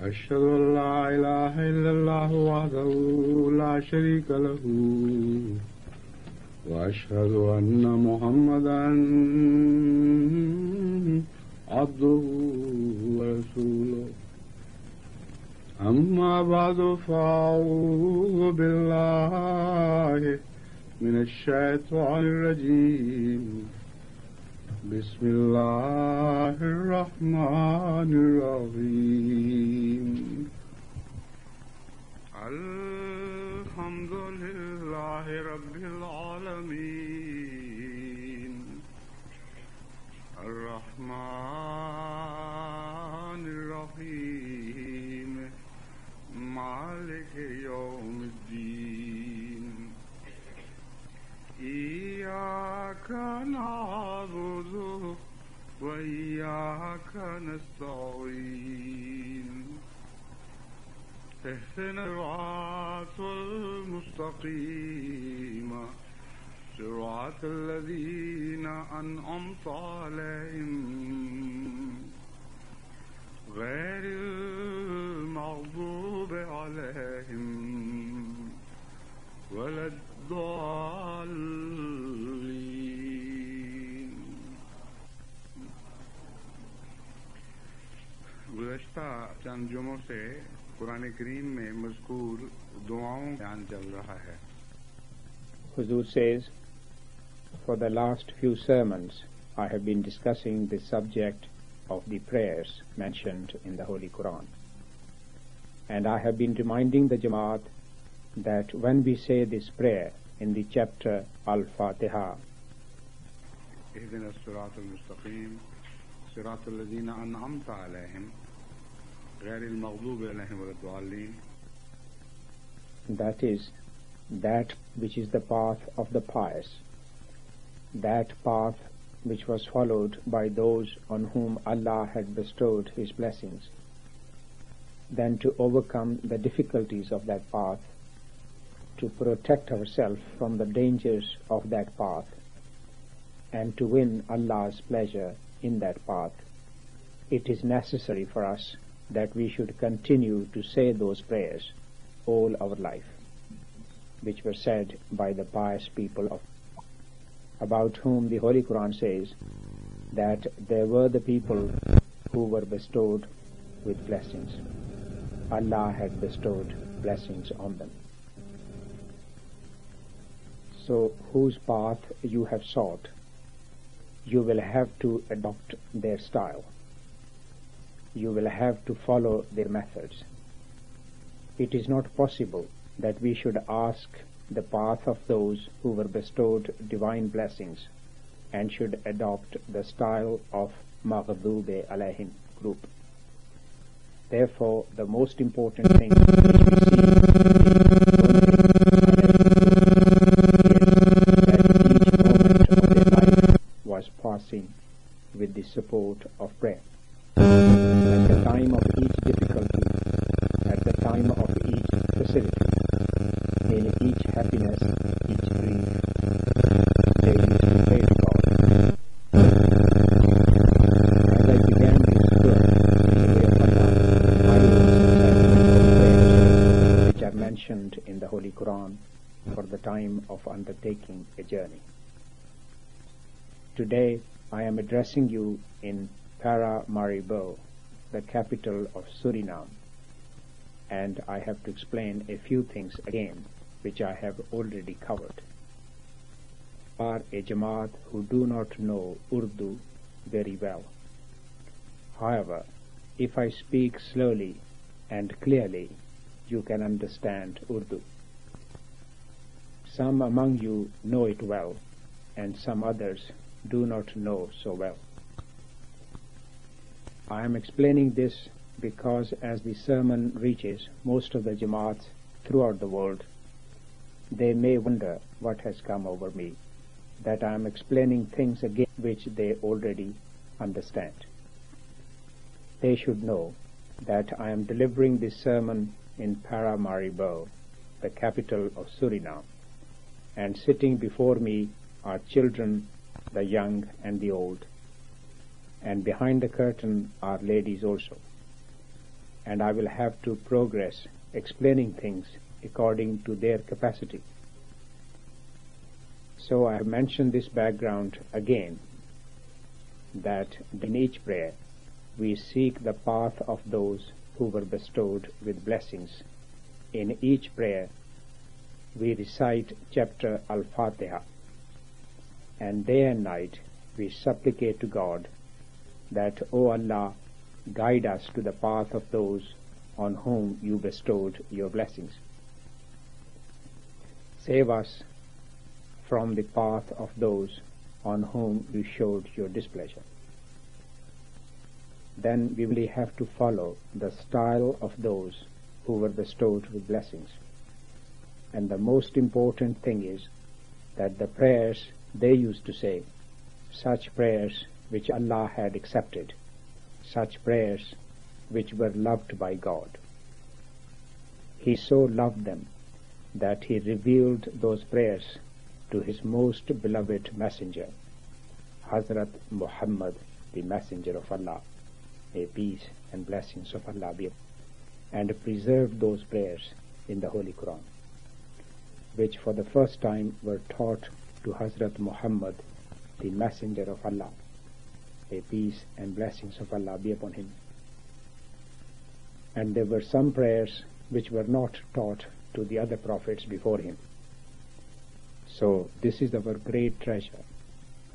أشهد أن لا إله إلا الله وحده لا شريك له وأشهد أن محمدا عبده ورسوله أما بعد فأعوذ بالله من الشيطان الرجيم بسم الله الرحمن الرحيم الحمد لله رب العالمين الرحمن الرحيم مالك يوم الدين إياك نعبد وإياك نستعين اهدنا الصراط المستقيم صراط الذين أنعمت عليهم غير المغضوب عليهم ولا الضالين. گزشتہ چند جمعوں سے قرآن کریم میں مذکور دعاؤں کا بیان چل رہا ہے. Huzur says, for the last few sermons I have been discussing the subject of the prayers mentioned in the Holy Quran. And I have been reminding the Jamaat that when we say this prayer in the chapter Al-Fatiha, اهدنا الصراط المستقيم صراط الذين أنعمت عليهم غير المغضوب عليهم ولا الضالين, that is, that which is the path of the pious, that path which was followed by those on whom Allah had bestowed His blessings, then to overcome the difficulties of that path, to protect ourselves from the dangers of that path, and to win Allah's pleasure in that path, it is necessary for us that we should continue to say those prayers all our life, which were said by the pious people about whom the Holy Quran says that there were the people who were bestowed with blessings. Allah had bestowed blessings on them. So whose path you have sought, you will have to adopt their style. You will have to follow their methods. It is not possible that we should ask the path of those who were bestowed divine blessings and should adopt the style of Maghdube Alayhim group. Therefore, the most important thing which we see was passing with the support of prayer. At the time of each difficulty, at the time of each facility, in each happiness, each grief, they used to pray to God. As I began this prayer, I was prayers which are mentioned in the Holy Quran for the time of undertaking a journey. Today, I am addressing you in Paramaribo, the capital of Suriname, and I have to explain a few things again which I have already covered. Are a Jamaat who do not know Urdu very well. However, if I speak slowly and clearly, you can understand Urdu. Some among you know it well, and some others do not know so well. I am explaining this because as the sermon reaches most of the Jamaats throughout the world, they may wonder what has come over me, that I am explaining things again which they already understand. They should know that I am delivering this sermon in Paramaribo, the capital of Suriname, and sitting before me are children, the young and the old, and behind the curtain are ladies also. and I will have to progress explaining things according to their capacity. So I have mentioned this background again, that in each prayer we seek the path of those who were bestowed with blessings. In each prayer we recite chapter Al-Fatiha, and day and night we supplicate to God that, O Allah, guide us to the path of those on whom you bestowed your blessings. Save us from the path of those on whom you showed your displeasure. Then we will have to follow the style of those who were bestowed with blessings. And the most important thing is that the prayers they used to say, such prayers which Allah had accepted, such prayers which were loved by God. He so loved them that He revealed those prayers to His most beloved messenger, Hazrat Muhammad, the messenger of Allah, may peace and blessings of Allah be upon him, and preserved those prayers in the Holy Quran, which for the first time were taught to Hazrat Muhammad, the messenger of Allah, may peace and blessings of Allah be upon him. And there were some prayers which were not taught to the other prophets before him. So this is our great treasure,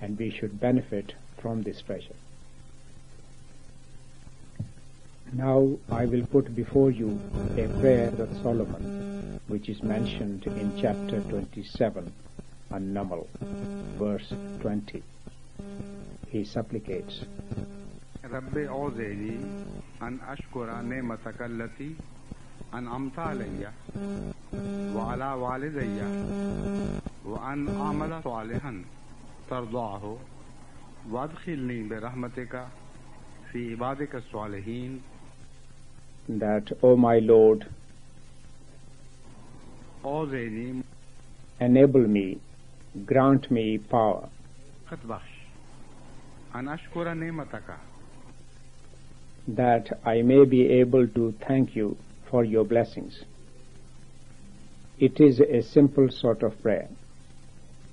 and we should benefit from this treasure. Now I will put before you a prayer of Solomon, which is mentioned in chapter 27, An-Naml, verse 20. He supplicates, Rabbi awzini an ashkura ni'mataka allati an'amta alayya wa ala walidayya wa an a'mala salihan tardahu wa adkhilni bi rahmatika fi ibadika as-salihin. That, O my Lord, awzini enable me, grant me power, خطبہ ان اشکر نعمتک, that I may be able to thank you for your blessings. It is a simple sort of prayer,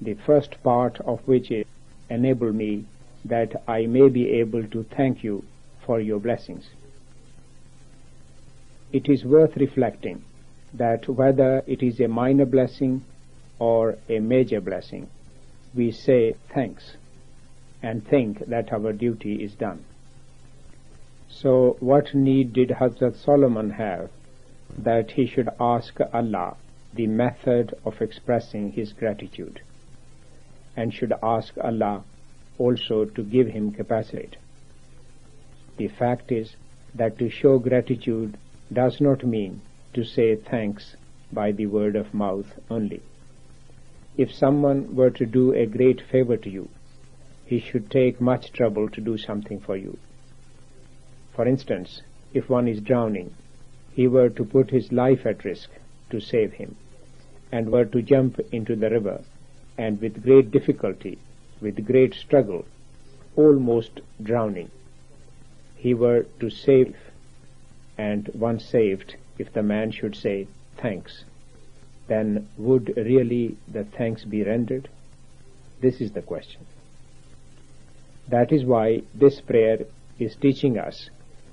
the first part of which is, enable me that I may be able to thank you for your blessings. It is worth reflecting that whether it is a minor blessing or a major blessing, we say thanks and think that our duty is done. So what need did Hazrat Solomon have that he should ask Allah the method of expressing his gratitude, and should ask Allah also to give him capacity? The fact is that to show gratitude does not mean to say thanks by the word of mouth only. If someone were to do a great favor to you, he should take much trouble to do something for you. For instance, if one is drowning, he were to put his life at risk to save him, and were to jump into the river, and with great difficulty, with great struggle, almost drowning, he were to save, and once saved, if the man should say thanks, then would really the thanks be rendered? This is the question. That is why this prayer is teaching us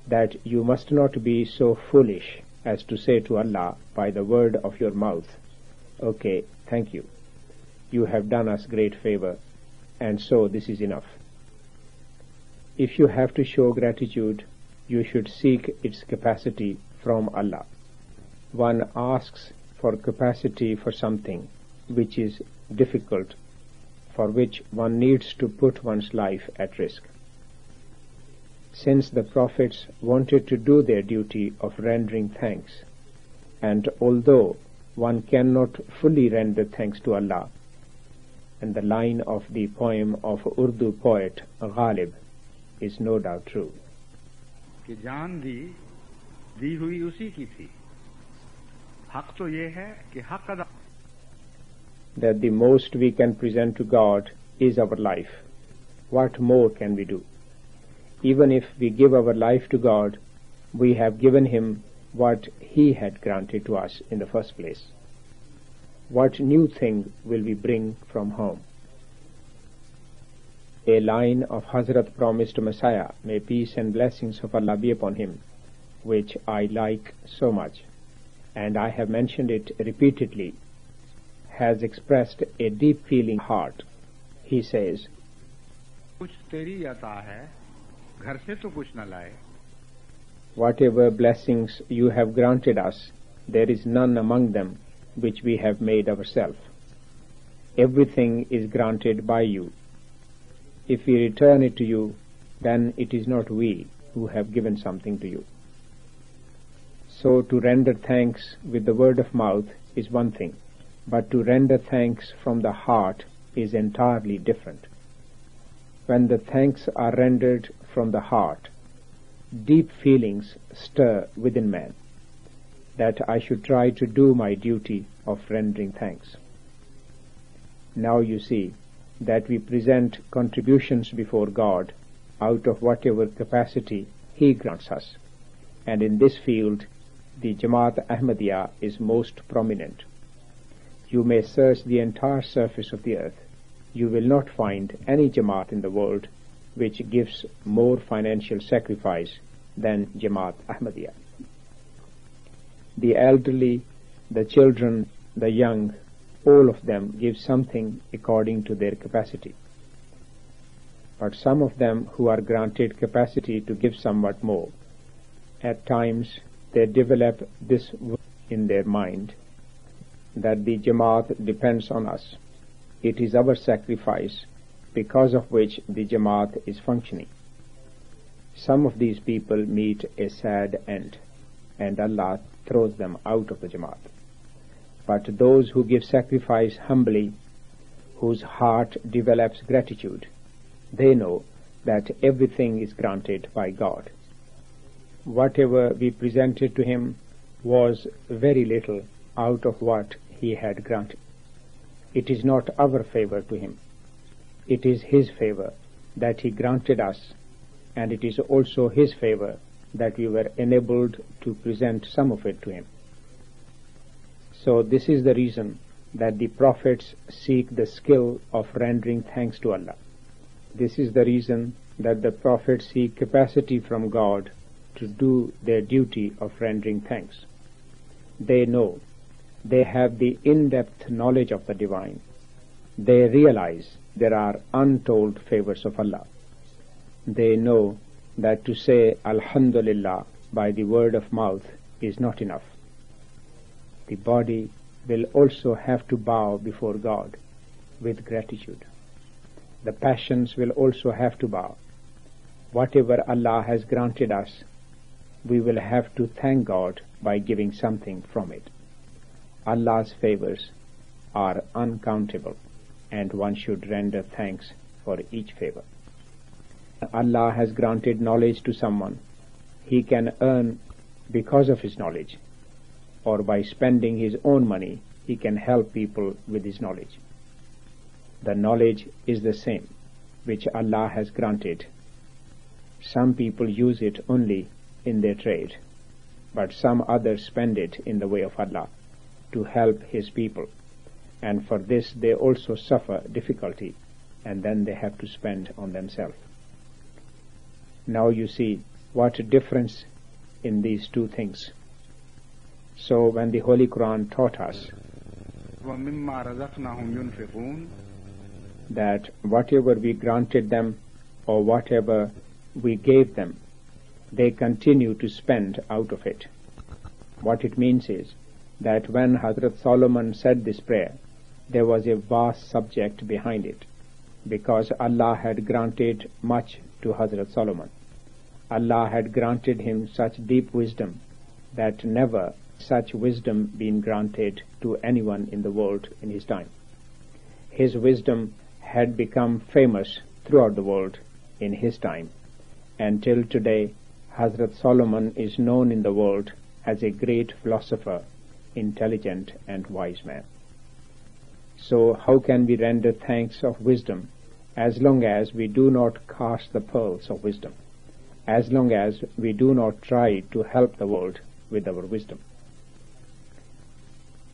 that you must not be so foolish as to say to Allah by the word of your mouth, okay, thank you, you have done us great favor, and so this is enough. If you have to show gratitude, you should seek its capacity from Allah. One asks for capacity for something which is difficult, for which one needs to put one's life at risk. Since the prophets wanted to do their duty of rendering thanks, and although one cannot fully render thanks to Allah, and the line of the poem of Urdu poet Ghalib is no doubt true, کہ جان دی ہوئی اسی کی تھی, حق تو یہ ہے کہ حق ادا. That the most we can present to God is our life. What more can we do? Even if we give our life to God, we have given him what he had granted to us in the first place. What new thing will we bring from home? A line of Hazrat promised Messiah, may peace and blessings of Allah be upon him, which I like so much, and I have mentioned it repeatedly, has expressed a deep feeling heart. He says, कुछ तेरी अता है, घर से तो कुछ न लाए. Whatever blessings you have granted us, there is none among them which we have made ourselves. Everything is granted by you. If we return it to you, then it is not we who have given something to you. So to render thanks with the word of mouth is one thing, but to render thanks from the heart is entirely different. When the thanks are rendered from the heart, deep feelings stir within man, that I should try to do my duty of rendering thanks. Now you see that we present contributions before God out of whatever capacity He grants us, and in this field the Jamaat Ahmadiyya is most prominent. You may search the entire surface of the earth. You will not find any Jamaat in the world which gives more financial sacrifice than Jamaat Ahmadiyya. The elderly, the children, the young, all of them give something according to their capacity. But some of them who are granted capacity to give somewhat more, at times they develop this in their mind, that the Jamaat depends on us. It is our sacrifice because of which the Jamaat is functioning. Some of these people meet a sad end, and Allah throws them out of the Jamaat. But those who give sacrifice humbly, whose heart develops gratitude, they know that everything is granted by God. Whatever we presented to him was very little out of what he had granted. It is not our favor to him. It is his favor that he granted us, and it is also his favor that we were enabled to present some of it to him. So this is the reason that the prophets seek the skill of rendering thanks to Allah. This is the reason that the prophets seek capacity from God to do their duty of rendering thanks. They know, they have the in-depth knowledge of the divine. They realize there are untold favors of Allah. They know that to say Alhamdulillah by the word of mouth is not enough. The body will also have to bow before God with gratitude. The passions will also have to bow. Whatever Allah has granted us, we will have to thank God by giving something from it. Allah's favors are uncountable, and one should render thanks for each favor. Allah has granted knowledge to someone. He can earn because of his knowledge, or by spending his own money, he can help people with his knowledge. The knowledge is the same, which Allah has granted. Some people use it only in their trade, but some others spend it in the way of Allah to help his people, and for this they also suffer difficulty, and then they have to spend on themselves. Now you see what difference in these two things. So when the Holy Quran taught us that whatever we granted them or whatever we gave them, they continue to spend out of it. What it means is that when Hadhrat Solomon said this prayer, there was a vast subject behind it, because Allah had granted much to Hadhrat Solomon. Allah had granted him such deep wisdom that never such wisdom been granted to anyone in the world in his time. His wisdom had become famous throughout the world in his time, and till today Hazrat Solomon is known in the world as a great philosopher, intelligent and wise man. So how can we render thanks of wisdom as long as we do not cast the pearls of wisdom? as long as we do not try to help the world with our wisdom.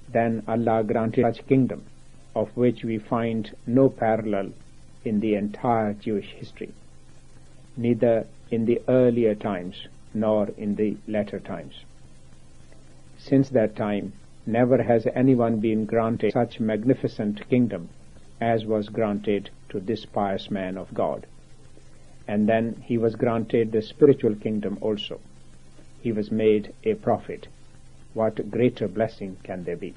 Then Allah granted such kingdom, of which we find no parallel in the entire Jewish history, neither in the earlier times nor in the latter times. Since that time, never has anyone been granted such magnificent kingdom as was granted to this pious man of God. And then he was granted the spiritual kingdom also. He was made a prophet. What greater blessing can there be?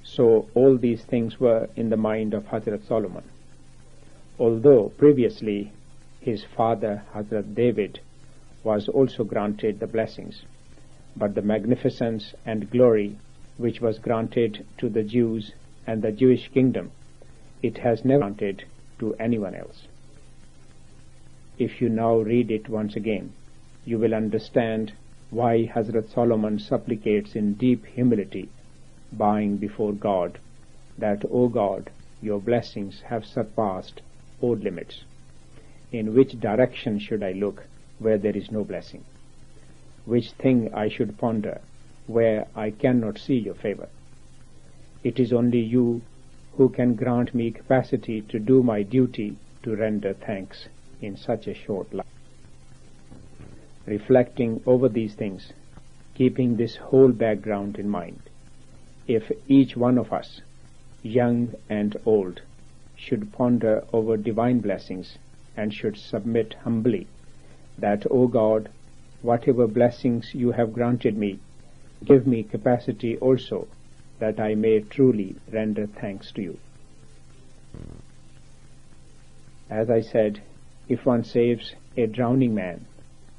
So all these things were in the mind of Hazrat Solomon. Although previously his father Hazrat David was also granted the blessings, but the magnificence and glory which was granted to the Jews and the Jewish kingdom, it has never granted to anyone else. If you now read it once again, you will understand why Hazrat Solomon supplicates in deep humility, bowing before God, that, O God, your blessings have surpassed all limits. In which direction should I look where there is no blessing? Which thing I should ponder where I cannot see your favor? It is only you who can grant me capacity to do my duty to render thanks in such a short life. Reflecting over these things, keeping this whole background in mind, if each one of us, young and old, should ponder over divine blessings and should submit humbly that, O God, whatever blessings you have granted me, give me capacity also that I may truly render thanks to you. As I said, if one saves a drowning man,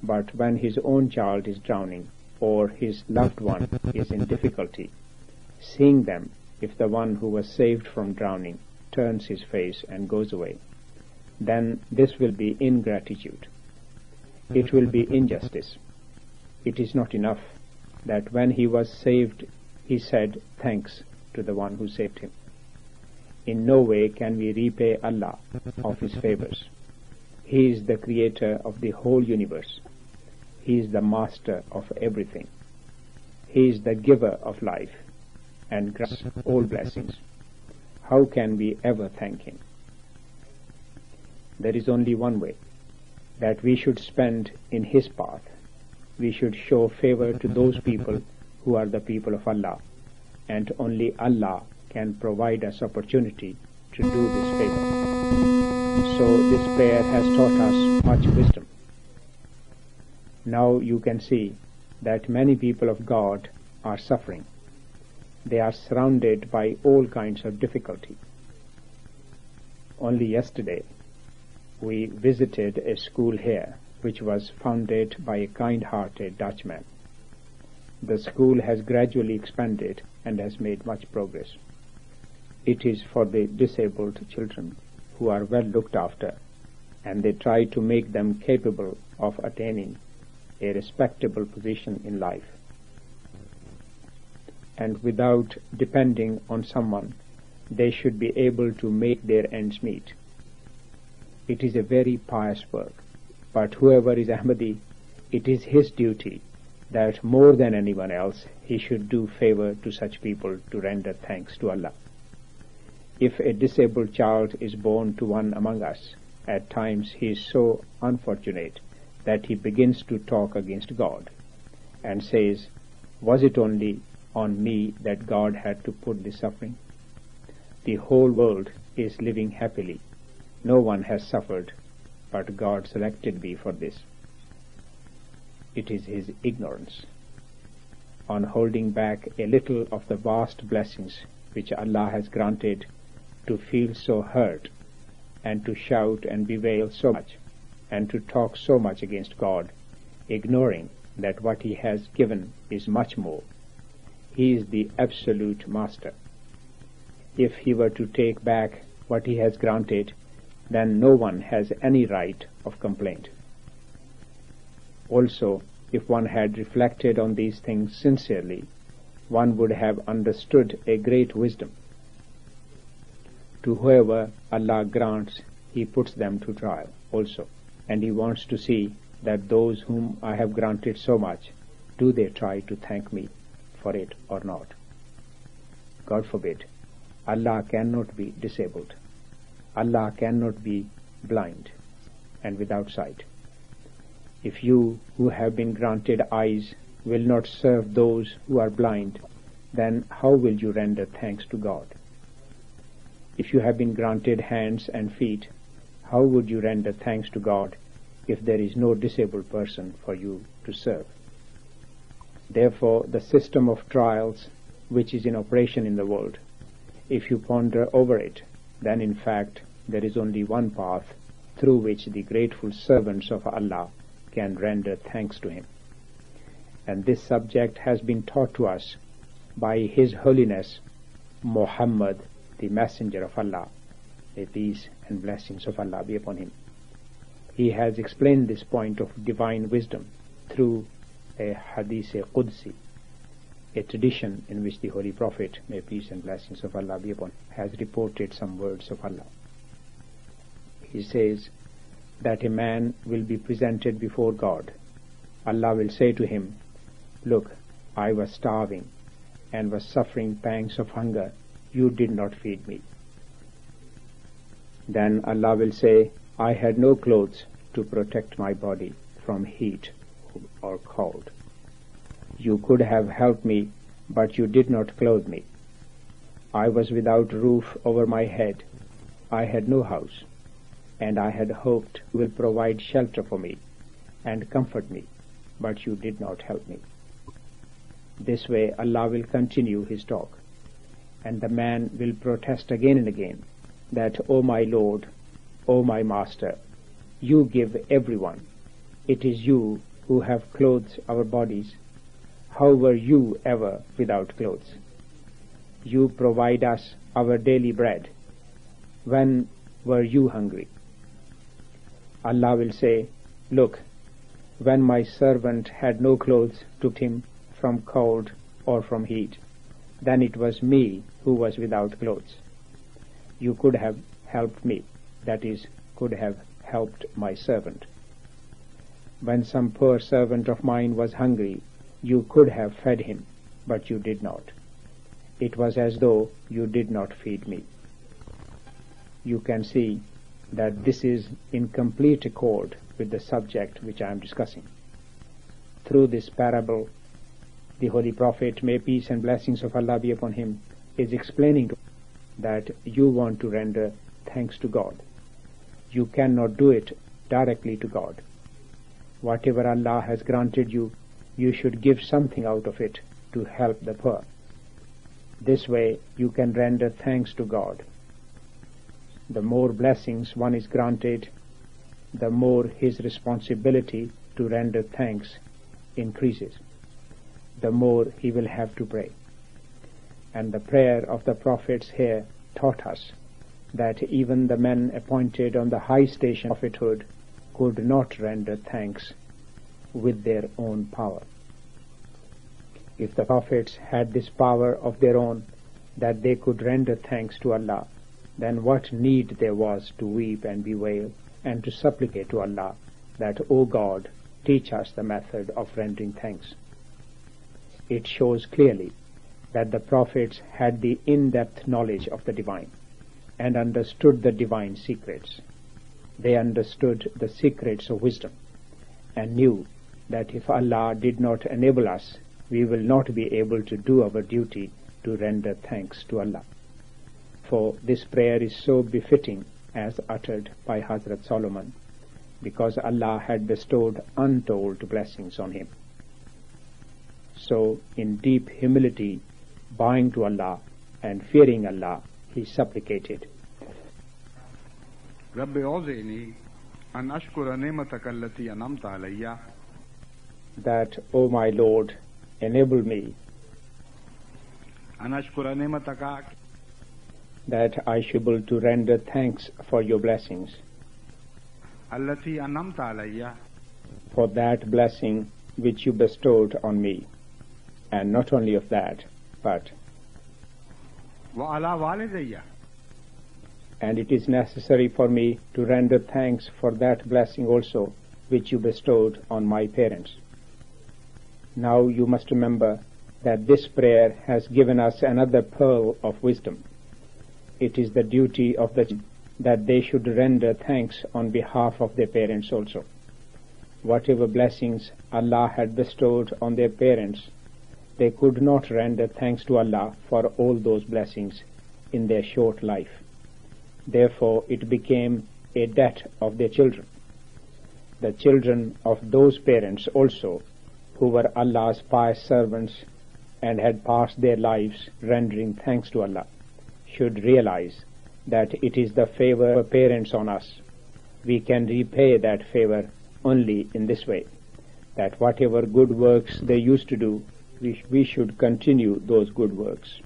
but when his own child is drowning or his loved one is in difficulty, seeing them, if the one who was saved from drowning turns his face and goes away, then this will be ingratitude. It will be injustice. It is not enough that when he was saved he said thanks to the one who saved him. In no way can we repay Allah of his favors. He is the creator of the whole universe. He is the master of everything. He is the giver of life and grants all blessings. How can we ever thank him? There is only one way, that we should spend in his path. We should show favor to those people who are the people of Allah, and only Allah can provide us opportunity to do this favor. So this prayer has taught us much wisdom. Now you can see that many people of God are suffering. They are surrounded by all kinds of difficulty. Only yesterday we visited a school here which was founded by a kind-hearted Dutchman. The school has gradually expanded and has made much progress. It is for the disabled children who are well looked after, and they try to make them capable of attaining a respectable position in life, and without depending on someone, they should be able to make their ends meet. It is a very pious work, but whoever is Ahmadi, it is his duty that more than anyone else he should do favor to such people to render thanks to Allah. If a disabled child is born to one among us, at times he is so unfortunate that he begins to talk against God and says, was it only on me that God had to put this suffering? The whole world is living happily. No one has suffered, but God selected me for this. It is his ignorance on holding back a little of the vast blessings which Allah has granted to feel so hurt and to shout and bewail so much and to talk so much against God, ignoring that what he has given is much more. He is the absolute master. If he were to take back what he has granted, then no one has any right of complaint. Also, if one had reflected on these things sincerely, one would have understood a great wisdom. To whoever Allah grants, he puts them to trial also. and He wants to see that those whom I have granted so much, do they try to thank me for it or not? God forbid. Allah cannot be disabled. Allah cannot be blind and without sight. If you who have been granted eyes will not serve those who are blind, then how will you render thanks to God? If you have been granted hands and feet, how would you render thanks to God if there is no disabled person for you to serve? Therefore, the system of trials which is in operation in the world, if you ponder over it, then in fact there is only one path through which the grateful servants of Allah can render thanks to Him. And this subject has been taught to us by His Holiness Muhammad, the Messenger of Allah. May peace and blessings of Allah be upon him. He has explained this point of divine wisdom through a Hadith Qudsi, a tradition in which the Holy Prophet, may peace and blessings of Allah be upon him, has reported some words of Allah. He says that a man will be presented before God. Allah will say to him, "Look, I was starving and was suffering pangs of hunger. You did not feed me." Then Allah will say, "I had no clothes to protect my body from heat or cold. You could have helped me, but you did not clothe me. I was without roof over my head. I had no house, and I had hoped you will provide shelter for me and comfort me, but you did not help me." This way Allah will continue His talk, and the man will protest again and again that, "O my Lord, O my Master, you give everyone. It is you who have clothed our bodies. How were you ever without clothes? You provide us our daily bread. When were you hungry?" Allah will say, "Look, when my servant had no clothes to protect him from cold or from heat, then it was me who was without clothes. You could have helped me, that is, could have helped my servant. When some poor servant of mine was hungry, you could have fed him, but you did not. It was as though you did not feed me." You can see that this is in complete accord with the subject which I am discussing. Through this parable, the Holy Prophet, may peace and blessings of Allah be upon him, is explaining to that you want to render thanks to God. You cannot do it directly to God. Whatever Allah has granted you, you should give something out of it to help the poor. This way you can render thanks to God. The more blessings one is granted, the more his responsibility to render thanks increases. The more he will have to pray. And the prayer of the prophets here taught us that even the men appointed on the high station of prophethood could not render thanks with their own power. If the prophets had this power of their own, that they could render thanks to Allah, then what need there was to weep and bewail and to supplicate to Allah that, "O God, teach us the method of rendering thanks." It shows clearly that the prophets had the in-depth knowledge of the divine and understood the divine secrets. They understood the secrets of wisdom and knew that if Allah did not enable us, we will not be able to do our duty to render thanks to Allah. For this prayer is so befitting as uttered by Hazrat Solomon, because Allah had bestowed untold blessings on him. So, in deep humility, bowing to Allah and fearing Allah, he supplicated, رب اوزعنی ان اشکر نعمتک التی انعمت علی, that, "O my Lord, enable me ان اشکر نعمتک, that I should be able to render thanks for your blessings, التی انعمت علی, for that blessing which you bestowed on me, and not only of that, but وعلی والدی, and it is necessary for me to render thanks for that blessing also which you bestowed on my parents. Now you must remember that this prayer has given us another pearl of wisdom. It is the duty of the children that they should render thanks on behalf of their parents also. Whatever blessings Allah had bestowed on their parents, they could not render thanks to Allah for all those blessings in their short life. Therefore, it became a debt of their children. The children of those parents also, who were Allah's pious servants and had passed their lives rendering thanks to Allah, should realize that it is the favor of parents on us. We can repay that favor only in this way, that whatever good works they used to do, we should continue those good works.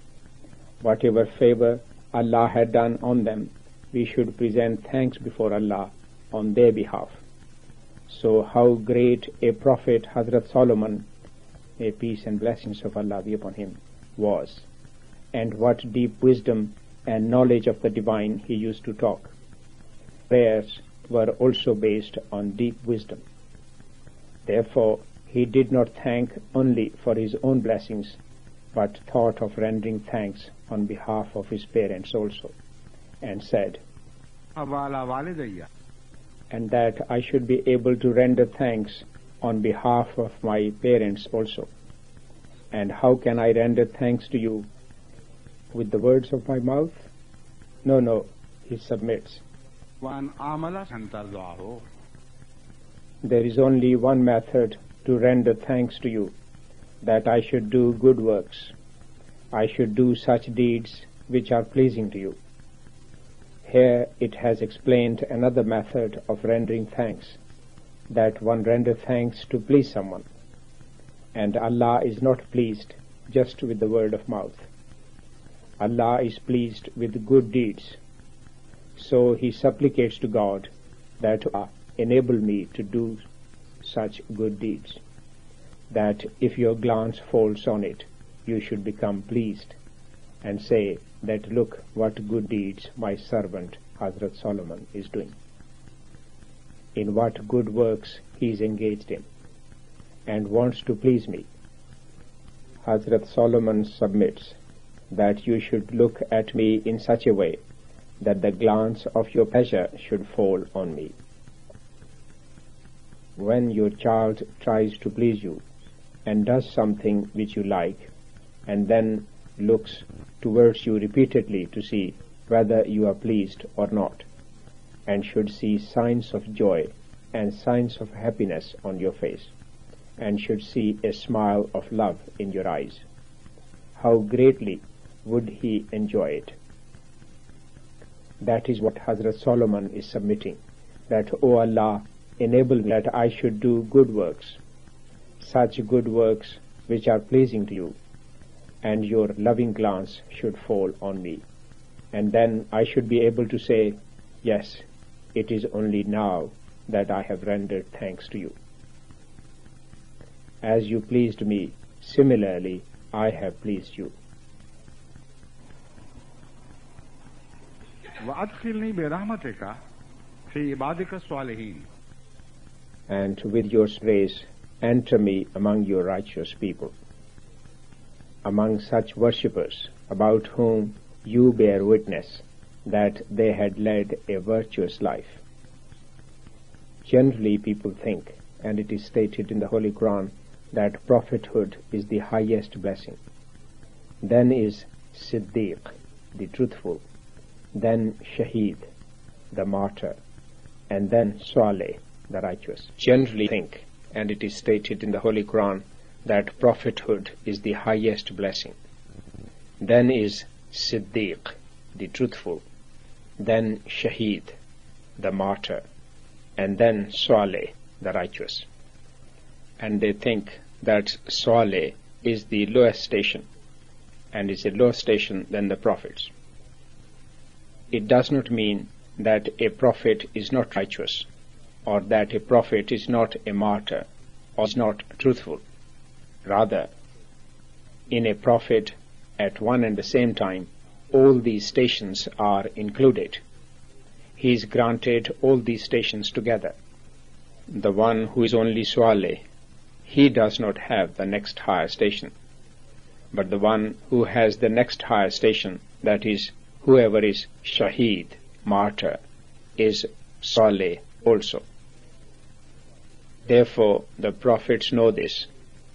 Whatever favor Allah had done on them, we should present thanks before Allah on their behalf. So how great a prophet Hazrat Solomon, may peace and blessings of Allah be upon him, was, and what deep wisdom and knowledge of the divine he used to talk. Prayers were also based on deep wisdom. Therefore, he did not thank only for his own blessings, but thought of rendering thanks on behalf of his parents also, and said, and that I should be able to render thanks on behalf of my parents also. And how can I render thanks to you? With the words of my mouth? No, he submits. There is only one method to render thanks to you, that I should do good works. I should do such deeds which are pleasing to you. Here it has explained another method of rendering thanks, that one render thanks to please someone. And Allah is not pleased just with the word of mouth. Allah is pleased with good deeds. So he supplicates to God that enable me to do such good deeds, that if your glance falls on it, you should become pleased and say that look what good deeds my servant Hazrat Solomon is doing, in what good works he is engaged in, and wants to please me. Hazrat Solomon submits that you should look at me in such a way that the glance of your pleasure should fall on me. When your child tries to please you and does something which you like, and then looks towards you repeatedly to see whether you are pleased or not, and should see signs of joy and signs of happiness on your face, and should see a smile of love in your eyes, how greatly would he enjoy it. That is what Hazrat Solomon is submitting, that, O Allah, enable me that I should do good works, such good works which are pleasing to you, and your loving glance should fall on me, and then I should be able to say, yes, it is only now that I have rendered thanks to you. As you pleased me, similarly I have pleased you. وَأَدْخِلْنِي بِرَحْمَتِكَ فِي عِبَادِكَ الصَّالِحِينَ. And with your grace, enter me among your righteous people, among such worshippers about whom you bear witness that they had led a virtuous life. Generally people think, and it is stated in the Holy Quran, that prophethood is the highest blessing. Then is Siddiq, the truthful, then Shaheed, the martyr, and then Saleh, the righteous. Generally think, and it is stated in the Holy Quran, that prophethood is the highest blessing. Then is Siddiq, the truthful, then Shaheed, the martyr, and then Saleh, the righteous. And they think that Saleh is the lowest station, and is a lower station than the prophets. It does not mean that a prophet is not righteous, or that a prophet is not a martyr, or is not truthful. Rather, in a prophet, at one and the same time, all these stations are included, he is granted all these stations together. The one who is only Saleh, he does not have the next higher station. But the one who has the next higher station, that is, whoever is Shaheed, martyr, is Saleh also. Therefore, the prophets know this,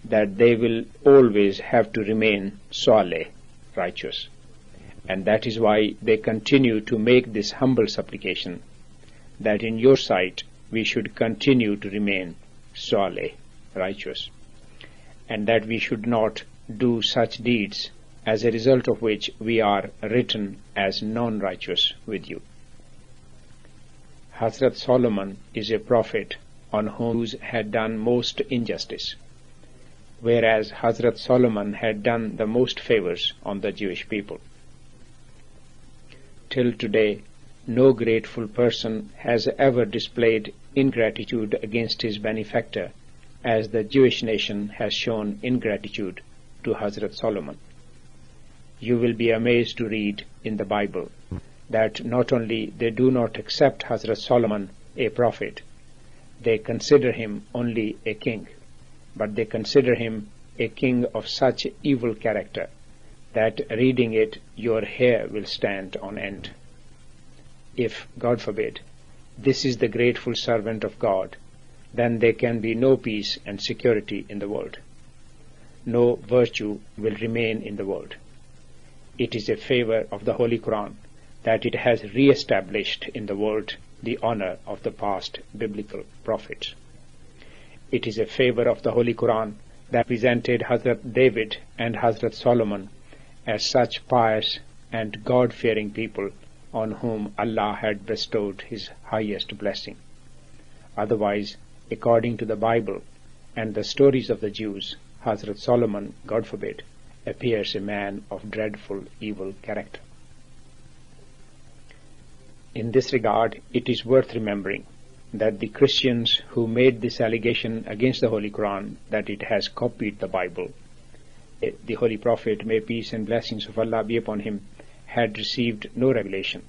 that they will always have to remain Saleh, righteous. And that is why they continue to make this humble supplication, that in your sight we should continue to remain Saleh, righteous, and that we should not do such deeds as a result of which we are written as non-righteous with you. Hazrat Solomon is a prophet on whom had done most injustice, whereas Hazrat Solomon had done the most favors on the Jewish people. Till today, no grateful person has ever displayed ingratitude against his benefactor as the Jewish nation has shown ingratitude to Hazrat Solomon. You will be amazed to read in the Bible that not only they do not accept Hazrat Solomon a prophet, they consider him only a king, but they consider him a king of such evil character that reading it your hair will stand on end. If, God forbid, this is the grateful servant of God, then there can be no peace and security in the world. No virtue will remain in the world. It is a favor of the Holy Quran that it has re-established in the world the honor of the past biblical prophets. It is a favor of the Holy Quran that presented Hazrat David and Hazrat Solomon as such pious and God-fearing people on whom Allah had bestowed His highest blessing. Otherwise, according to the Bible and the stories of the Jews, Hazrat Solomon, God forbid, appears a man of dreadful evil character. In this regard, it is worth remembering that the Christians who made this allegation against the Holy Quran that it has copied the Bible, the Holy Prophet, may peace and blessings of Allah be upon him, had received no revelation.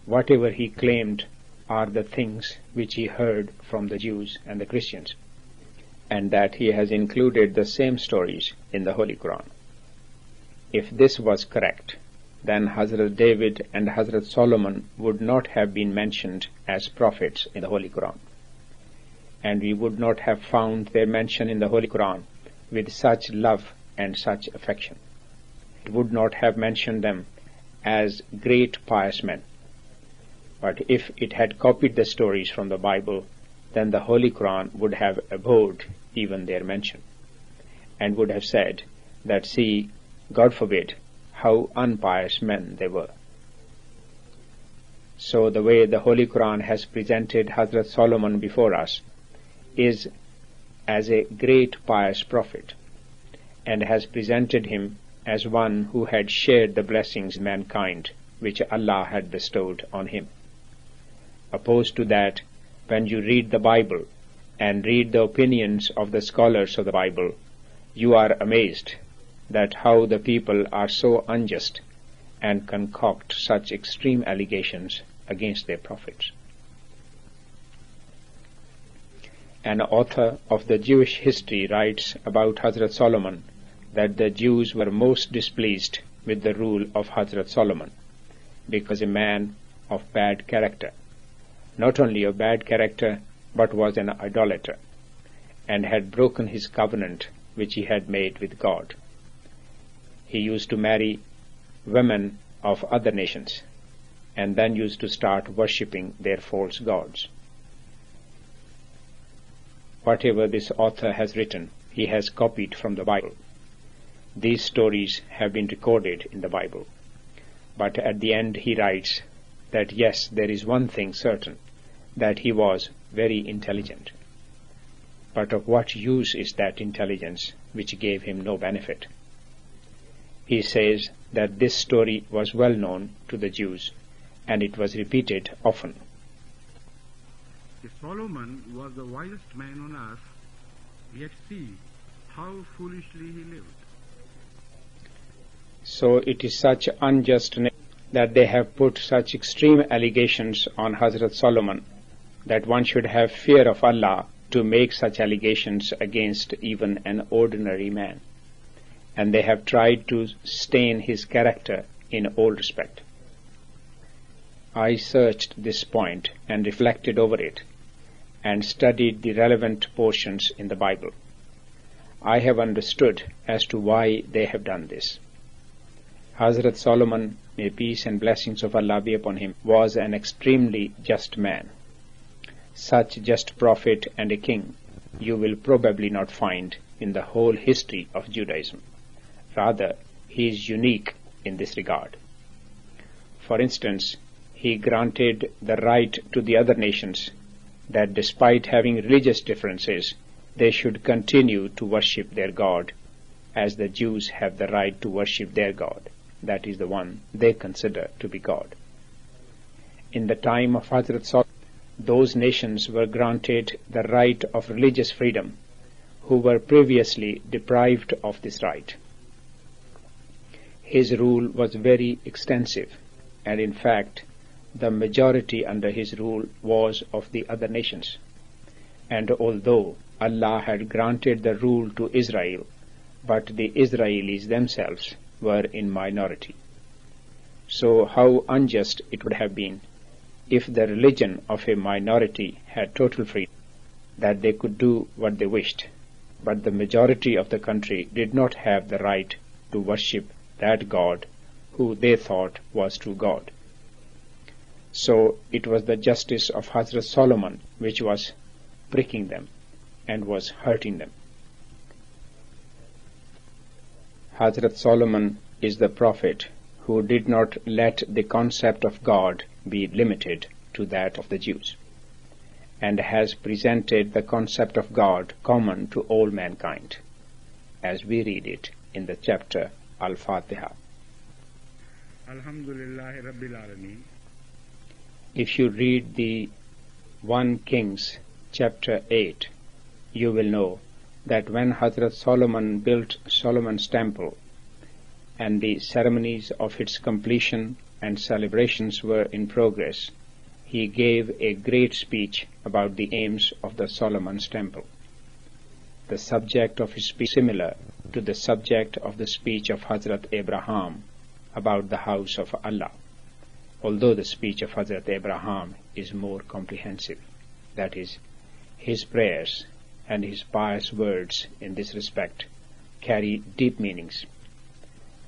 Whatever he claimed are the things which he heard from the Jews and the Christians, and that he has included the same stories in the Holy Quran. If this was correct, then Hazrat David and Hazrat Solomon would not have been mentioned as prophets in the Holy Quran, and we would not have found their mention in the Holy Quran with such love and such affection. It would not have mentioned them as great pious men. But if it had copied the stories from the Bible, then the Holy Quran would have abhorred even their mention, and would have said that, see, God forbid, how unpious men they were. So the way the Holy Quran has presented Hazrat Solomon before us is as a great pious prophet, and has presented him as one who had shared the blessings of mankind which Allah had bestowed on him. Opposed to that, when you read the Bible and read the opinions of the scholars of the Bible, you are amazed that how the people are so unjust and concoct such extreme allegations against their prophets. An author of the Jewish history writes about Hazrat Solomon that the Jews were most displeased with the rule of Hazrat Solomon because a man of bad character, not only of bad character but was an idolater, and had broken his covenant which he had made with God. He used to marry women of other nations, and then used to start worshipping their false gods. Whatever this author has written, he has copied from the Bible. These stories have been recorded in the Bible. But at the end he writes that yes, there is one thing certain, that he was very intelligent. But of what use is that intelligence which gave him no benefit? He says that this story was well known to the Jews, and it was repeated often. Solomon was the wisest man on earth, yet see how foolishly he lived. So it is such unjust that they have put such extreme allegations on Hazrat Solomon that one should have fear of Allah to make such allegations against even an ordinary man. And they have tried to stain his character in all respect. I searched this point and reflected over it and studied the relevant portions in the Bible. I have understood as to why they have done this. Hazrat Solomon, may peace and blessings of Allah be upon him, was an extremely just man. Such just prophet and a king you will probably not find in the whole history of Judaism. Rather, he is unique in this regard. For instance, he granted the right to the other nations that despite having religious differences, they should continue to worship their God, as the Jews have the right to worship their God, that is the one they consider to be God. In the time of Hazrat Solomon, those nations were granted the right of religious freedom, who were previously deprived of this right. His rule was very extensive, and in fact, the majority under his rule was of the other nations. And although Allah had granted the rule to Israel, but the Israelis themselves were in minority. So how unjust it would have been if the religion of a minority had total freedom, that they could do what they wished, but the majority of the country did not have the right to worship that God who they thought was true God. So it was the justice of Hazrat Solomon which was pricking them and was hurting them. Hazrat Solomon is the prophet who did not let the concept of God be limited to that of the Jews, and has presented the concept of God common to all mankind, as we read it in the chapter Al-Fatiha. Alhamdulillah Rabbil Alameen. If you read the 1 Kings chapter 8, you will know that when Hazrat Solomon built Solomon's temple and the ceremonies of its completion and celebrations were in progress, he gave a great speech about the aims of the Solomon's temple. The subject of his speech is similar to the subject of the speech of Hazrat Abraham about the house of Allah, although the speech of Hazrat Abraham is more comprehensive. That is, his prayers and his pious words in this respect carry deep meanings.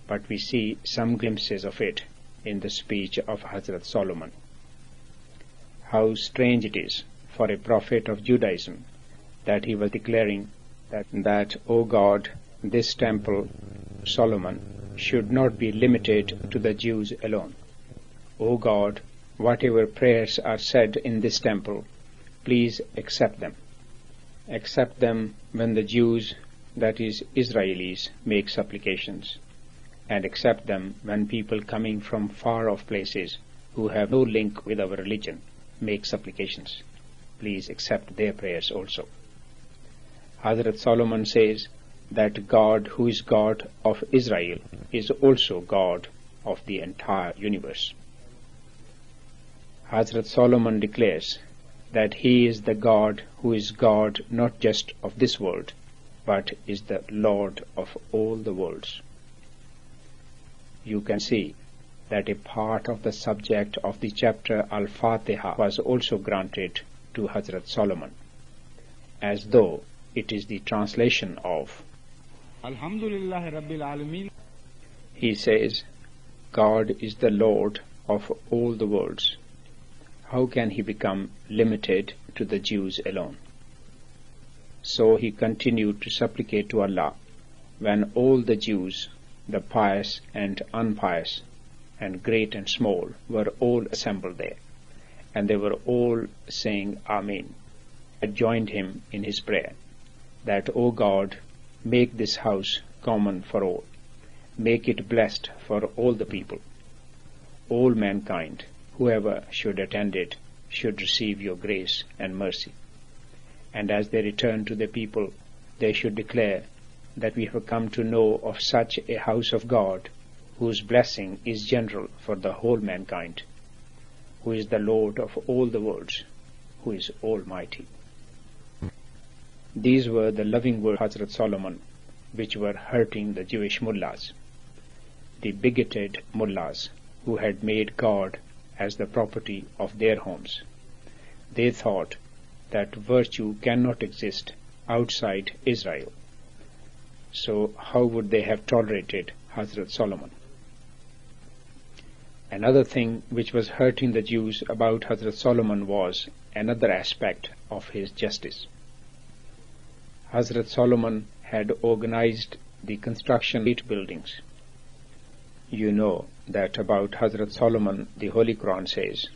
But we see some glimpses of it in the speech of Hazrat Solomon. How strange it is for a prophet of Judaism that he was declaring that, O God, this temple, Solomon, should not be limited to the Jews alone. O God, whatever prayers are said in this temple, please accept them. Accept them when the Jews, that is Israelis, make supplications, and accept them when people coming from far-off places who have no link with our religion make supplications. Please accept their prayers also. Hazrat Solomon says that God, who is God of Israel, is also God of the entire universe. Hazrat Solomon declares that he is the God who is God not just of this world, but is the Lord of all the worlds. You can see that a part of the subject of the chapter Al-Fatiha was also granted to Hazrat Solomon, as though it is the translation of Alhamdulillah Rabbil Alameen. He says, God is the Lord of all the worlds. How can he become limited to the Jews alone? So he continued to supplicate to Allah when all the Jews, the pious and unpious, and great and small, were all assembled there, and they were all saying Amen. I joined him in his prayer that, O God, make this house common for all. Make it blessed for all the people. All mankind, whoever should attend it, should receive your grace and mercy. And as they return to the people, they should declare that we have come to know of such a house of God whose blessing is general for the whole mankind, who is the Lord of all the worlds, who is Almighty. These were the loving words of Hazrat Solomon, which were hurting the Jewish mullahs, the bigoted mullahs who had made God as the property of their homes. They thought that virtue cannot exist outside Israel. So how would they have tolerated Hazrat Solomon? Another thing which was hurting the Jews about Hazrat Solomon was another aspect of his justice. Hazrat Solomon had organized the construction of 8 buildings. You know that about Hazrat Solomon, the Holy Quran says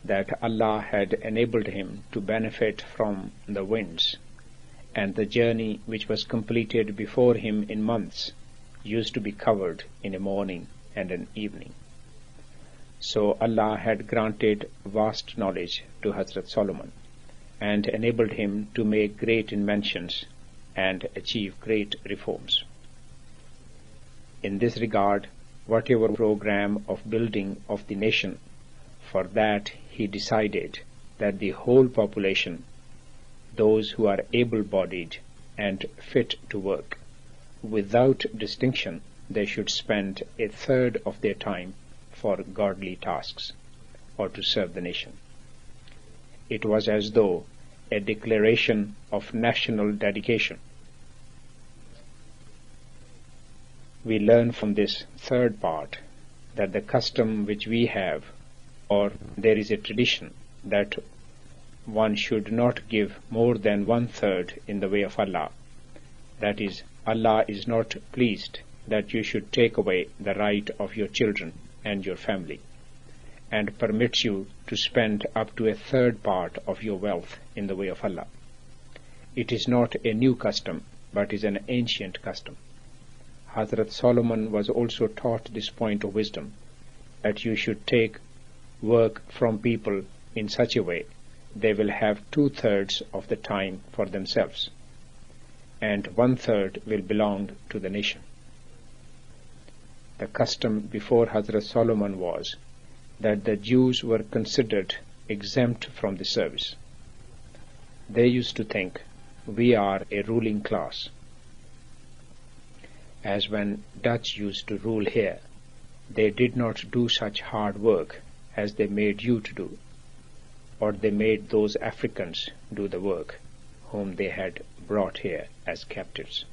that Allah had enabled him to benefit from the winds, and the journey which was completed before him in months used to be covered in a morning and an evening. So Allah had granted vast knowledge to Hazrat Solomon and enabled him to make great inventions and achieve great reforms. In this regard, whatever program of building of the nation, for that he decided that the whole population, those who are able-bodied and fit to work, without distinction, they should spend 1/3 of their time for godly tasks or to serve the nation. It was as though a declaration of national dedication. We learn from this third part that the custom which we have, or there is a tradition that one should not give more than 1/3 in the way of Allah. That is, Allah is not pleased that you should take away the right of your children and your family, and permits you to spend up to 1/3 part of your wealth in the way of Allah. It is not a new custom, but is an ancient custom. Hazrat Solomon was also taught this point of wisdom, that you should take work from people in such a way they will have 2/3 of the time for themselves, and 1/3 will belong to the nation. The custom before Hazrat Solomon was that the Jews were considered exempt from the service. They used to think, we are a ruling class. As when Dutch used to rule here, they did not do such hard work as they made you to do, or they made those Africans do the work whom they had brought here as captives.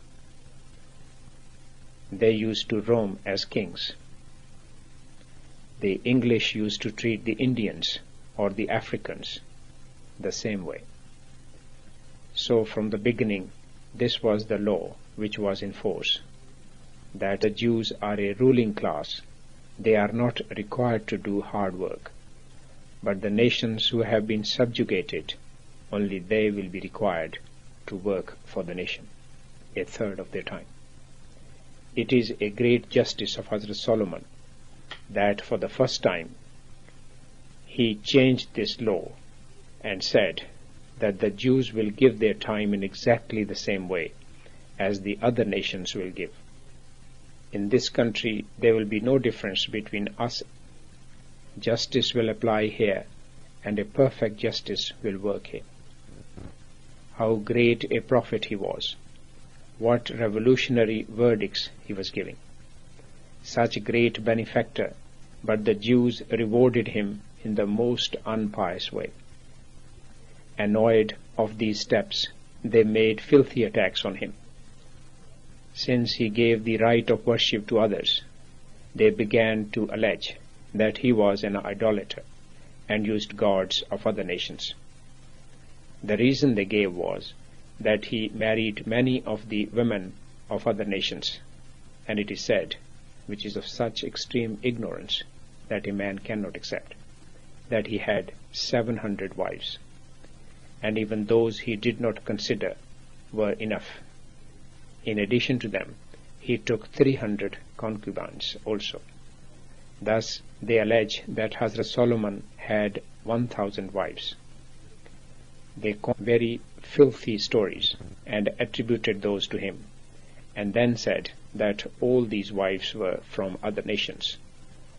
They used to roam as kings. The English used to treat the Indians or the Africans the same way. So from the beginning, this was the law which was in force, that the Jews are a ruling class. They are not required to do hard work, but the nations who have been subjugated, only they will be required to work for the nation 1/3 of their time. It is a great justice of Hazrat Solomon that for the first time he changed this law and said that the Jews will give their time in exactly the same way as the other nations will give. In this country there will be no difference between us. Justice will apply here, and a perfect justice will work here. How great a prophet he was! What revolutionary verdicts he was giving! Such a great benefactor, but the Jews rewarded him in the most unpious way. Annoyed of these steps, they made filthy attacks on him. Since he gave the right of worship to others, they began to allege that he was an idolater and used gods of other nations. The reason they gave was that he married many of the women of other nations, and it is said, which is of such extreme ignorance that a man cannot accept, that he had 700 wives, and even those he did not consider were enough. In addition to them, he took 300 concubines also. Thus, they allege that Hazrat Solomon had 1,000 wives. They called very filthy stories and attributed those to him, and then said that all these wives were from other nations,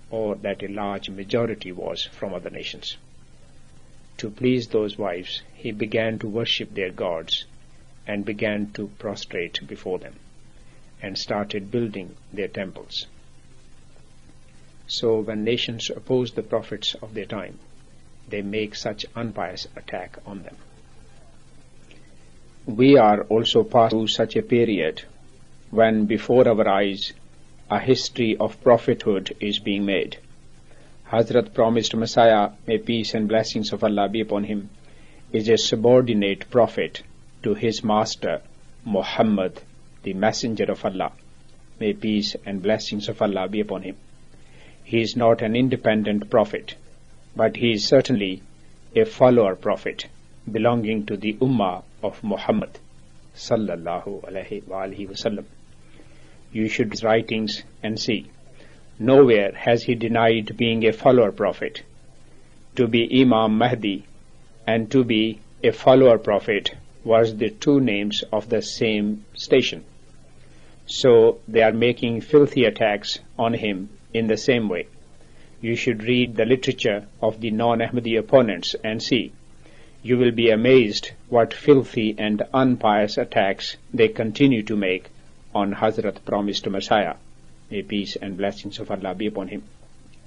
or that a large majority was from other nations. To please those wives, he began to worship their gods and began to prostrate before them and started building their temples. So when nations oppose the prophets of their time, they make such unpious attack on them. We are also passing through such a period when before our eyes a history of prophethood is being made. Hazrat promised Messiah, may peace and blessings of Allah be upon him, is a subordinate prophet to his master Muhammad, the messenger of Allah. May peace and blessings of Allah be upon him. He is not an independent prophet, but he is certainly a follower prophet belonging to the Ummah of Muhammad sallallahu alaihi wa alihi wasallam. You should read his writings and see. Nowhere has he denied being a follower prophet. To be Imam Mahdi and to be a follower prophet was the two names of the same station. So they are making filthy attacks on him in the same way. You should read the literature of the non-Ahmadi opponents and see. You will be amazed what filthy and unpious attacks they continue to make on Hazrat promised Messiah, may peace and blessings of Allah be upon him,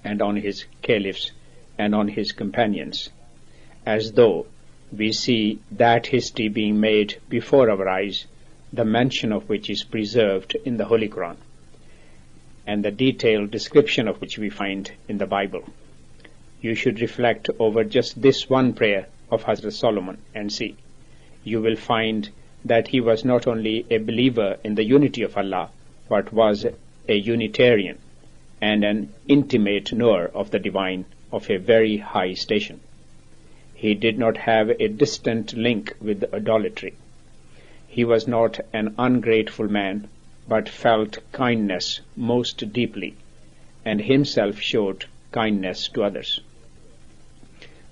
and on his caliphs and on his companions, as though we see that history being made before our eyes, the mention of which is preserved in the Holy Quran, and the detailed description of which we find in the Bible. You should reflect over just this one prayer of Hazrat Solomon and see. You will find that he was not only a believer in the unity of Allah, but was a Unitarian and an intimate knower of the divine of a very high station. He did not have a distant link with idolatry. He was not an ungrateful man, but felt kindness most deeply, and himself showed kindness to others.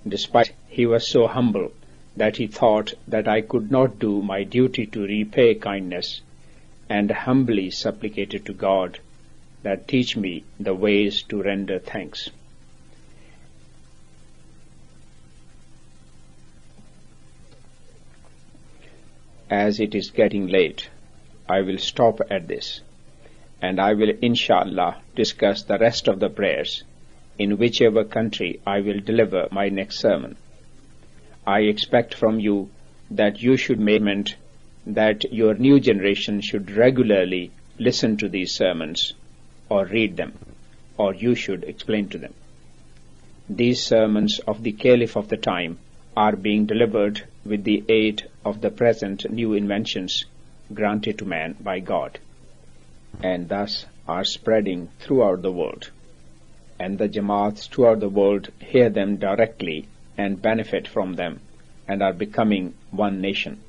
Despite he was so humble that he thought that I could not do my duty to repay kindness, and humbly supplicated to God that teach me the ways to render thanks. As it is getting late, I will stop at this, and I will inshallah discuss the rest of the prayers in whichever country I will deliver my next sermon. I expect from you that you should make it that your new generation should regularly listen to these sermons or read them, or you should explain to them. These sermons of the Caliph of the time are being delivered with the aid of the present new inventions granted to man by God, and thus are spreading throughout the world, and the Jamaats throughout the world hear them directly and benefit from them and are becoming one nation,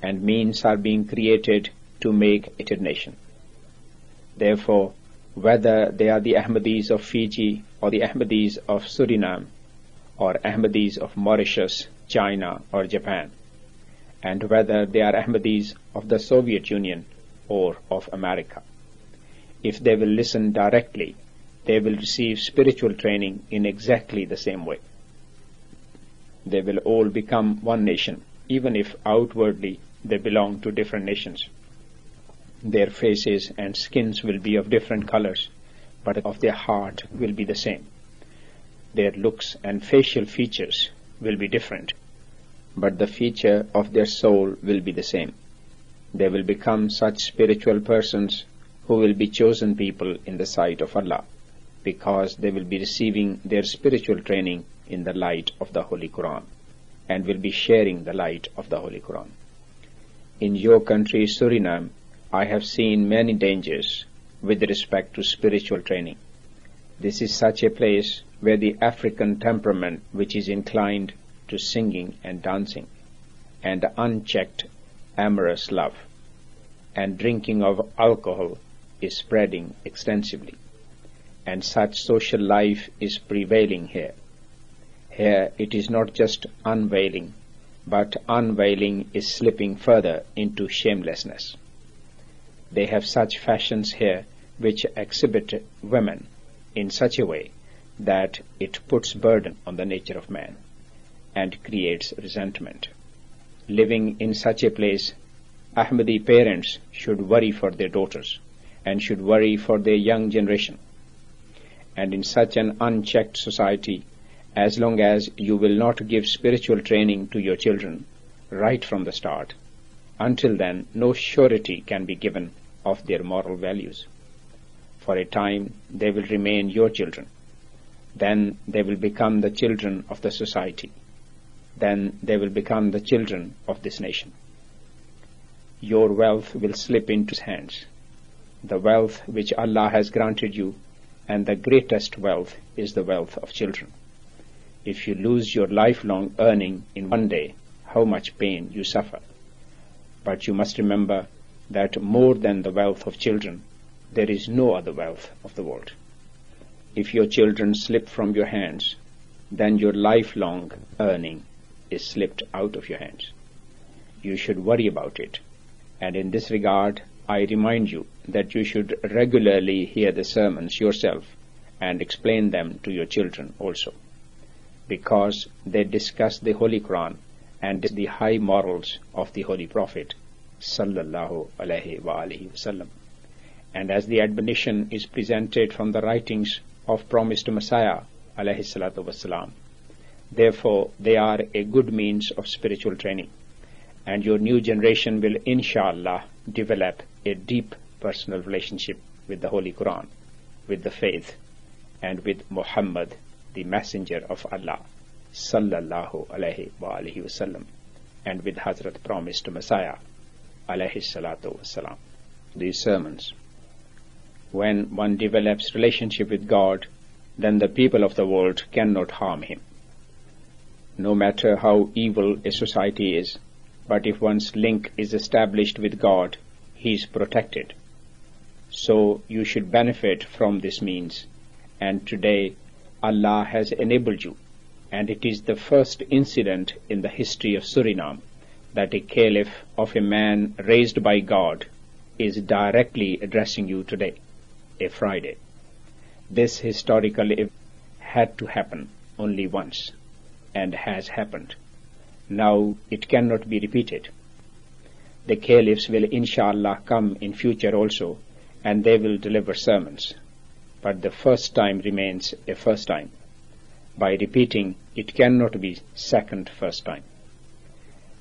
and means are being created to make it a nation. Therefore, whether they are the Ahmadis of Fiji or the Ahmadis of Suriname or Ahmadis of Mauritius, China or Japan, and whether they are Ahmadis of the Soviet Union or of America, if they will listen directly, they will receive spiritual training in exactly the same way. They will all become one nation, even if outwardly they belong to different nations. Their faces and skins will be of different colors, but of their heart will be the same. Their looks and facial features will be different, but the feature of their soul will be the same. They will become such spiritual persons who will be chosen people in the sight of Allah, because they will be receiving their spiritual training in the light of the Holy Quran, and will be sharing the light of the Holy Quran. In your country, Suriname, I have seen many dangers with respect to spiritual training. This is such a place where the African temperament, which is inclined to singing and dancing, and unchecked amorous love, and drinking of alcohol is spreading extensively, and such social life is prevailing here. Here it is not just unveiling, but unveiling is slipping further into shamelessness. They have such fashions here which exhibit women in such a way that it puts burden on the nature of man and creates resentment. Living in such a place, Ahmadi parents should worry for their daughters and should worry for their young generation. And in such an unchecked society, as long as you will not give spiritual training to your children right from the start, until then no surety can be given of their moral values. For a time they will remain your children. Then they will become the children of the society. Then they will become the children of this nation. Your wealth will slip into his hands. The wealth which Allah has granted you, and the greatest wealth is the wealth of children. If you lose your lifelong earning in one day, how much pain you suffer. But you must remember that more than the wealth of children, there is no other wealth of the world. If your children slip from your hands, then your lifelong earning is slipped out of your hands. You should worry about it. And in this regard, I remind you that you should regularly hear the sermons yourself and explain them to your children also, because they discuss the Holy Quran and the high morals of the Holy Prophet sallallahu alaihi wasallam. And as the admonition is presented from the writings of promised Messiah alayhi salatu wasalam, therefore they are a good means of spiritual training, and your new generation will inshallah develop a deep personal relationship with the Holy Quran, with the faith, and with Muhammad, the messenger of Allah sallallahu alaihi wasallam, and with Hadrat promised Messiah alayhi salatu wasalam. These sermons, when one develops relationship with God, then the people of the world cannot harm him. No matter how evil a society is, but if one's link is established with God, he is protected. So you should benefit from this means, and today Allah has enabled you, and it is the first incident in the history of Suriname that a caliph of a man raised by God is directly addressing you today, a Friday. This historical event had to happen only once, and has happened. Now it cannot be repeated. The caliphs will inshallah come in future also, and they will deliver sermons. But the first time remains a first time. By repeating, it cannot be second first time.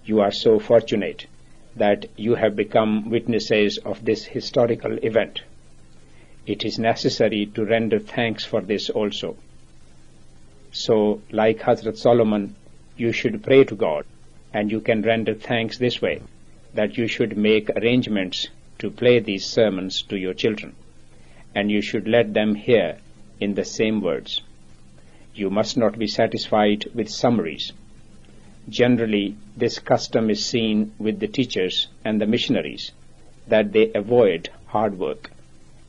You are so fortunate that you have become witnesses of this historical event. It is necessary to render thanks for this also. So, like Hazrat Solomon, you should pray to God, and you can render thanks this way, that you should make arrangements to play these sermons to your children, and you should let them hear in the same words. You must not be satisfied with summaries. Generally, this custom is seen with the teachers and the missionaries, that they avoid hard work,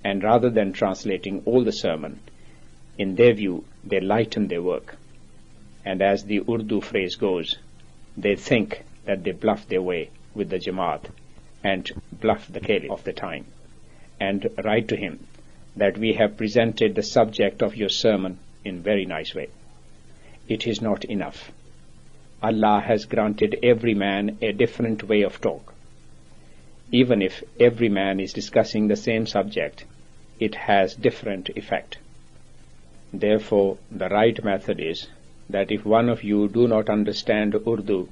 and rather than translating all the sermon, in their view, they lighten their work. And as the Urdu phrase goes, they think that they bluff their way with the Jamaat and bluff the caliph of the time, and write to him that we have presented the subject of your sermon in very nice way. It is not enough. Allah has granted every man a different way of talk. Even if every man is discussing the same subject, it has different effect. Therefore, the right method is that if one of you do not understand Urdu,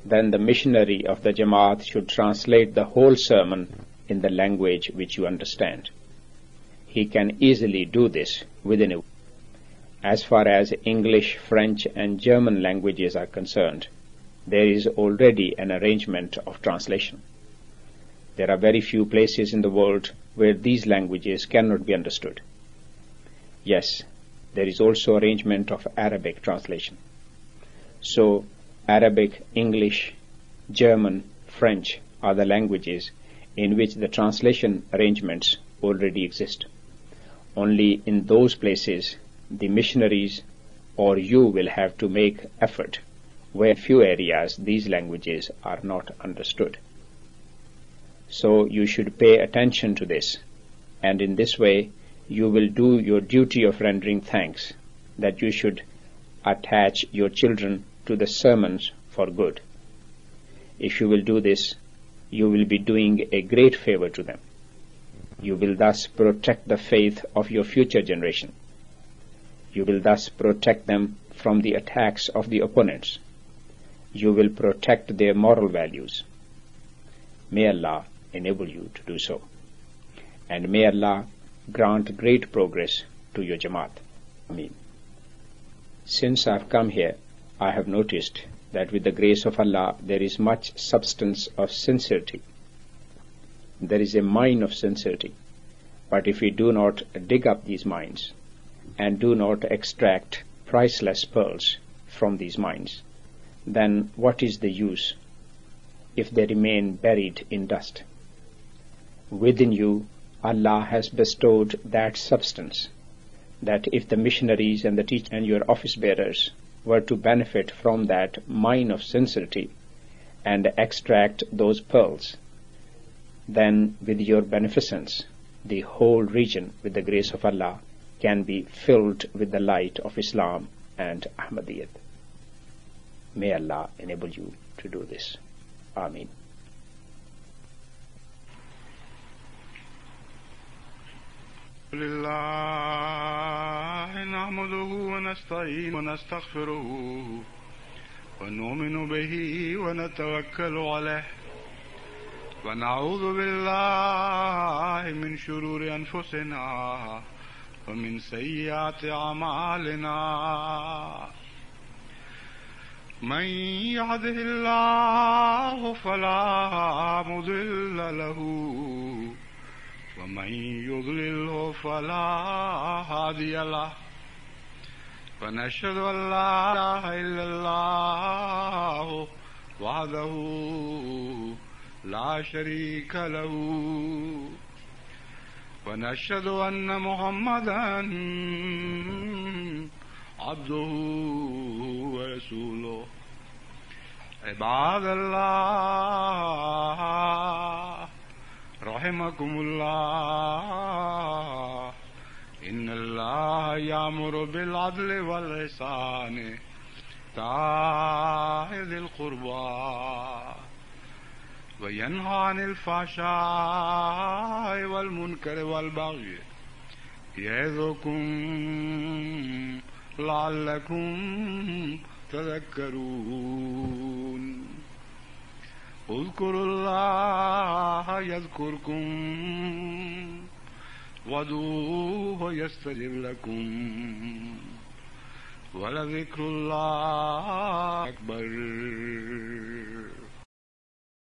then the missionary of the Jamaat should translate the whole sermon in the language which you understand. He can easily do this within a week. As far as English, French, and German languages are concerned, there is already an arrangement of translation. There are very few places in the world where these languages cannot be understood. Yes, there is also arrangement of Arabic translation. So, Arabic, English, German, French are the languages in which the translation arrangements already exist. Only in those places the missionaries or you will have to make effort where few areas these languages are not understood. So you should pay attention to this, and in this way you will do your duty of rendering thanks, that you should attach your children to the sermons for good. If you will do this, you will be doing a great favor to them. You will thus protect the faith of your future generation. You will thus protect them from the attacks of the opponents. You will protect their moral values. May Allah enable you to do so. And may Allah grant great progress to your Jamaat. Ameen. Since I have come here, I have noticed that with the grace of Allah there is much substance of sincerity. There is a mine of sincerity. But if we do not dig up these mines and do not extract priceless pearls from these mines, then what is the use if they remain buried in dust? Within you, Allah has bestowed that substance, that if the missionaries and the teachers and your office bearers were to benefit from that mine of sincerity and extract those pearls, then with your beneficence, the whole region, with the grace of Allah, can be filled with the light of Islam and Ahmadiyyat. May Allah enable you to do this. Ameen. لله نحمده ونستعين ونستغفره ونؤمن به ونتوكل عليه ونعوذ بالله من شرور أنفسنا ومن سيئات أعمالنا من يهده الله فلا مضل له ومن يضلله فلا هادي له ونشهد أن لا إله إلا الله وحده لا شريك له ونشهد أن محمدا عبده ورسوله عباد الله رحمكم الله إن الله يأمر بالعدل والإحسان وإيتاء ذي القربى وينهى عن الفحشاء والمنكر والبغي يعظكم لعلكم تذكرون اذكروا الله يذكركم وادعوه يستجب لكم ولذكر الله أكبر